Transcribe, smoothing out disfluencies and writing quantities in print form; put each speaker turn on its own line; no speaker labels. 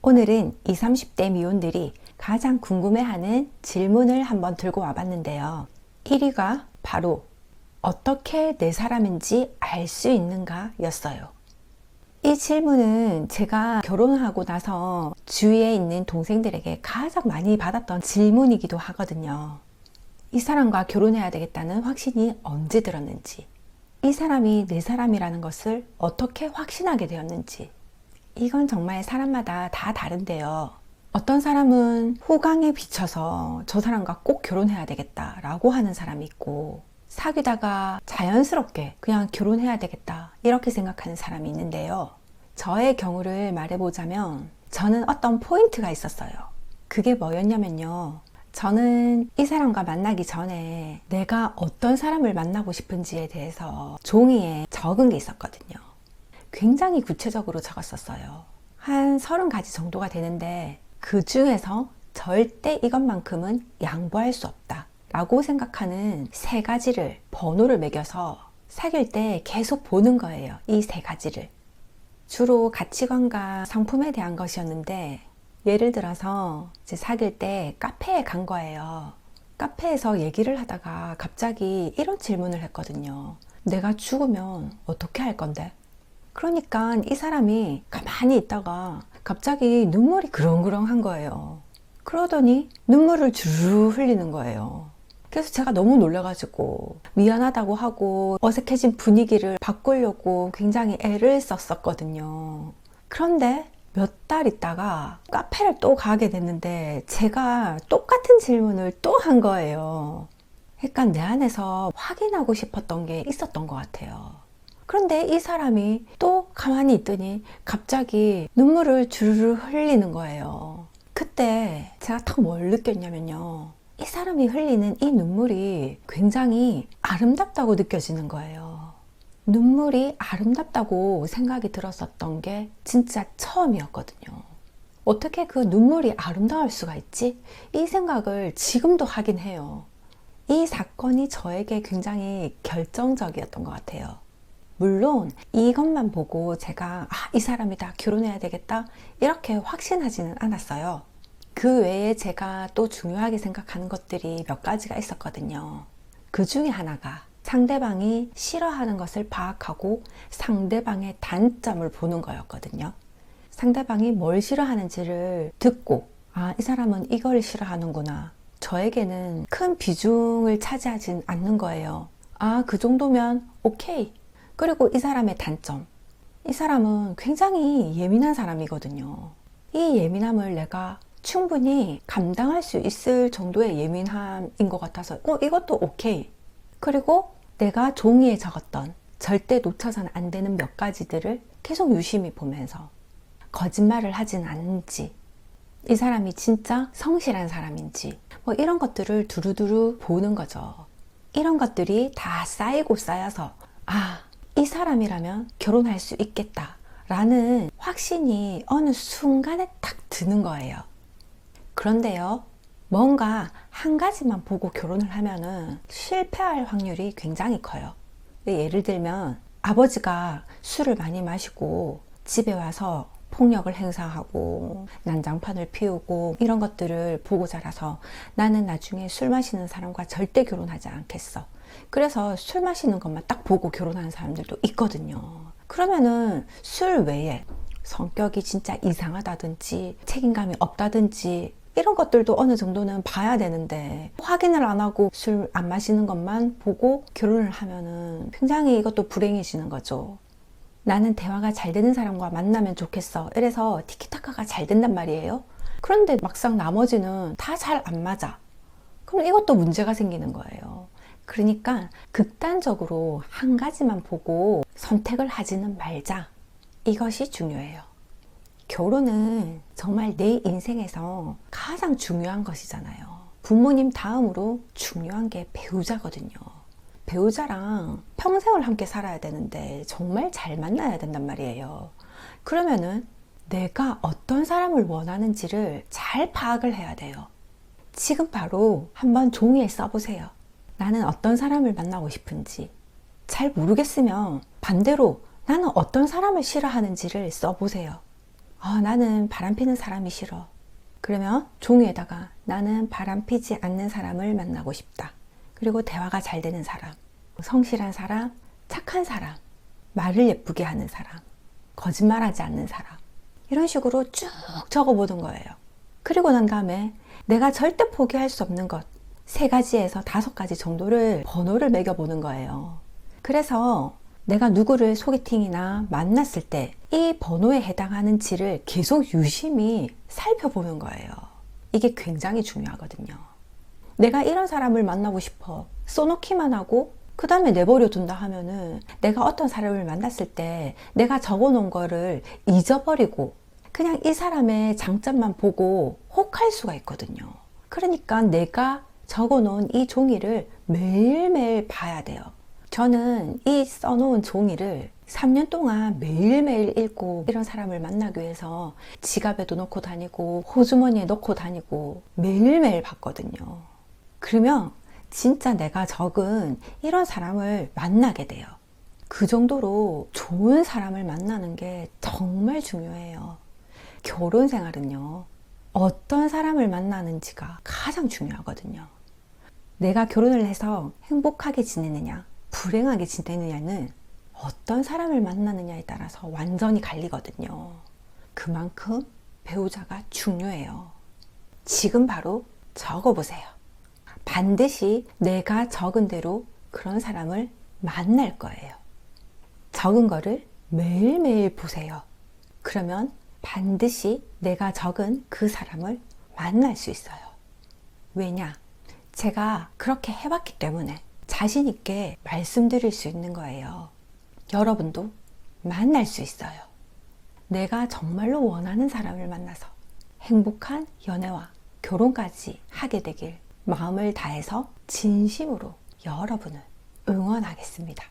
오늘은 20, 30대 미혼들이 가장 궁금해하는 질문을 한번 들고 와봤는데요. 1위가 바로 어떻게 내 사람인지 알 수 있는가 였어요. 이 질문은 제가 결혼하고 나서 주위에 있는 동생들에게 가장 많이 받았던 질문이기도 하거든요. 이 사람과 결혼해야 되겠다는 확신이 언제 들었는지, 이 사람이 내 사람이라는 것을 어떻게 확신하게 되었는지. 이건 정말 사람마다 다 다른데요. 어떤 사람은 호강에 비춰서 저 사람과 꼭 결혼해야 되겠다라고 하는 사람이 있고, 사귀다가 자연스럽게 그냥 결혼해야 되겠다 이렇게 생각하는 사람이 있는데요. 저의 경우를 말해보자면 저는 어떤 포인트가 있었어요. 그게 뭐였냐면요. 저는 이 사람과 만나기 전에 내가 어떤 사람을 만나고 싶은지에 대해서 종이에 적은 게 있었거든요. 굉장히 구체적으로 적었었어요. 한 30가지 정도가 되는데 그 중에서 절대 이것만큼은 양보할 수 없다 라고 생각하는 3가지를 번호를 매겨서 사귈 때 계속 보는 거예요. 이 3가지를. 주로 가치관과 상품에 대한 것이었는데, 예를 들어서 이제 사귈 때 카페에 간 거예요. 카페에서 얘기를 하다가 갑자기 이런 질문을 했거든요. 내가 죽으면 어떻게 할 건데? 그러니까 이 사람이 가만히 있다가 갑자기 눈물이 그렁그렁한 거예요. 그러더니 눈물을 주르르 흘리는 거예요. 그래서 제가 너무 놀라가지고 미안하다고 하고 어색해진 분위기를 바꾸려고 굉장히 애를 썼었거든요. 그런데 몇 달 있다가 카페를 또 가게 됐는데 제가 똑같은 질문을 또 한 거예요. 그러니까 내 안에서 확인하고 싶었던 게 있었던 것 같아요. 그런데 이 사람이 또 가만히 있더니 갑자기 눈물을 주르르 흘리는 거예요. 그때 제가 딱 뭘 느꼈냐면요. 이 사람이 흘리는 이 눈물이 굉장히 아름답다고 느껴지는 거예요. 눈물이 아름답다고 생각이 들었었던 게 진짜 처음이었거든요. 어떻게 그 눈물이 아름다울 수가 있지? 이 생각을 지금도 하긴 해요. 이 사건이 저에게 굉장히 결정적이었던 것 같아요. 물론 이것만 보고 제가 이 사람이다, 결혼해야 되겠다 이렇게 확신하지는 않았어요. 그 외에 제가 또 중요하게 생각하는 것들이 몇 가지가 있었거든요. 그 중에 하나가 상대방이 싫어하는 것을 파악하고 상대방의 단점을 보는 거였거든요. 상대방이 뭘 싫어하는지를 듣고, 이 사람은 이걸 싫어하는구나. 저에게는 큰 비중을 차지하진 않는 거예요. 그 정도면 오케이. 그리고 이 사람의 단점. 이 사람은 굉장히 예민한 사람이거든요. 이 예민함을 내가 충분히 감당할 수 있을 정도의 예민함인 것 같아서 이것도 오케이. 그리고 내가 종이에 적었던 절대 놓쳐서는 안 되는 몇 가지들을 계속 유심히 보면서 거짓말을 하진 않는지, 이 사람이 진짜 성실한 사람인지 이런 것들을 두루두루 보는 거죠. 이런 것들이 다 쌓이고 쌓여서 이 사람이라면 결혼할 수 있겠다 라는 확신이 어느 순간에 딱 드는 거예요. 그런데요, 뭔가 한 가지만 보고 결혼을 하면은 실패할 확률이 굉장히 커요. 예를 들면 아버지가 술을 많이 마시고 집에 와서 폭력을 행사하고 난장판을 피우고 이런 것들을 보고 자라서 나는 나중에 술 마시는 사람과 절대 결혼하지 않겠어. 그래서 술 마시는 것만 딱 보고 결혼하는 사람들도 있거든요. 그러면은 술 외에 성격이 진짜 이상하다든지 책임감이 없다든지 이런 것들도 어느 정도는 봐야 되는데, 확인을 안 하고 술 안 마시는 것만 보고 결혼을 하면은 굉장히 이것도 불행해지는 거죠. 나는 대화가 잘 되는 사람과 만나면 좋겠어. 이래서 티키타카가 잘 된단 말이에요. 그런데 막상 나머지는 다 잘 안 맞아. 그럼 이것도 문제가 생기는 거예요. 그러니까 극단적으로 한 가지만 보고 선택을 하지는 말자. 이것이 중요해요. 결혼은 정말 내 인생에서 가장 중요한 것이잖아요. 부모님 다음으로 중요한 게 배우자거든요. 배우자랑 평생을 함께 살아야 되는데 정말 잘 만나야 된단 말이에요. 그러면은 내가 어떤 사람을 원하는지를 잘 파악을 해야 돼요. 지금 바로 한번 종이에 써보세요. 나는 어떤 사람을 만나고 싶은지. 잘 모르겠으면 반대로 나는 어떤 사람을 싫어하는지를 써보세요. 나는 바람 피는 사람이 싫어. 그러면 종이에다가 나는 바람 피지 않는 사람을 만나고 싶다. 그리고 대화가 잘 되는 사람, 성실한 사람, 착한 사람, 말을 예쁘게 하는 사람, 거짓말하지 않는 사람, 이런 식으로 쭉 적어보는 거예요. 그리고 난 다음에 내가 절대 포기할 수 없는 것 3가지에서 5가지 정도를 번호를 매겨보는 거예요. 그래서 내가 누구를 소개팅이나 만났을 때 이 번호에 해당하는지를 계속 유심히 살펴보는 거예요. 이게 굉장히 중요하거든요. 내가 이런 사람을 만나고 싶어 써놓기만 하고 그 다음에 내버려 둔다 하면은 내가 어떤 사람을 만났을 때 내가 적어놓은 거를 잊어버리고 그냥 이 사람의 장점만 보고 혹할 수가 있거든요. 그러니까 내가 적어놓은 이 종이를 매일매일 봐야 돼요. 저는 이 써놓은 종이를 3년 동안 매일매일 읽고 이런 사람을 만나기 위해서 지갑에도 넣고 다니고 호주머니에 넣고 다니고 매일매일 봤거든요. 그러면 진짜 내가 적은 이런 사람을 만나게 돼요. 그 정도로 좋은 사람을 만나는 게 정말 중요해요. 결혼 생활은요, 어떤 사람을 만나는지가 가장 중요하거든요. 내가 결혼을 해서 행복하게 지내느냐, 불행하게 지내느냐는 어떤 사람을 만나느냐에 따라서 완전히 갈리거든요. 그만큼 배우자가 중요해요. 지금 바로 적어보세요. 반드시 내가 적은 대로 그런 사람을 만날 거예요. 적은 거를 매일매일 보세요. 그러면 반드시 내가 적은 그 사람을 만날 수 있어요. 왜냐? 제가 그렇게 해봤기 때문에 자신 있게 말씀드릴 수 있는 거예요. 여러분도 만날 수 있어요. 내가 정말로 원하는 사람을 만나서 행복한 연애와 결혼까지 하게 되길 마음을 다해서 진심으로 여러분을 응원하겠습니다.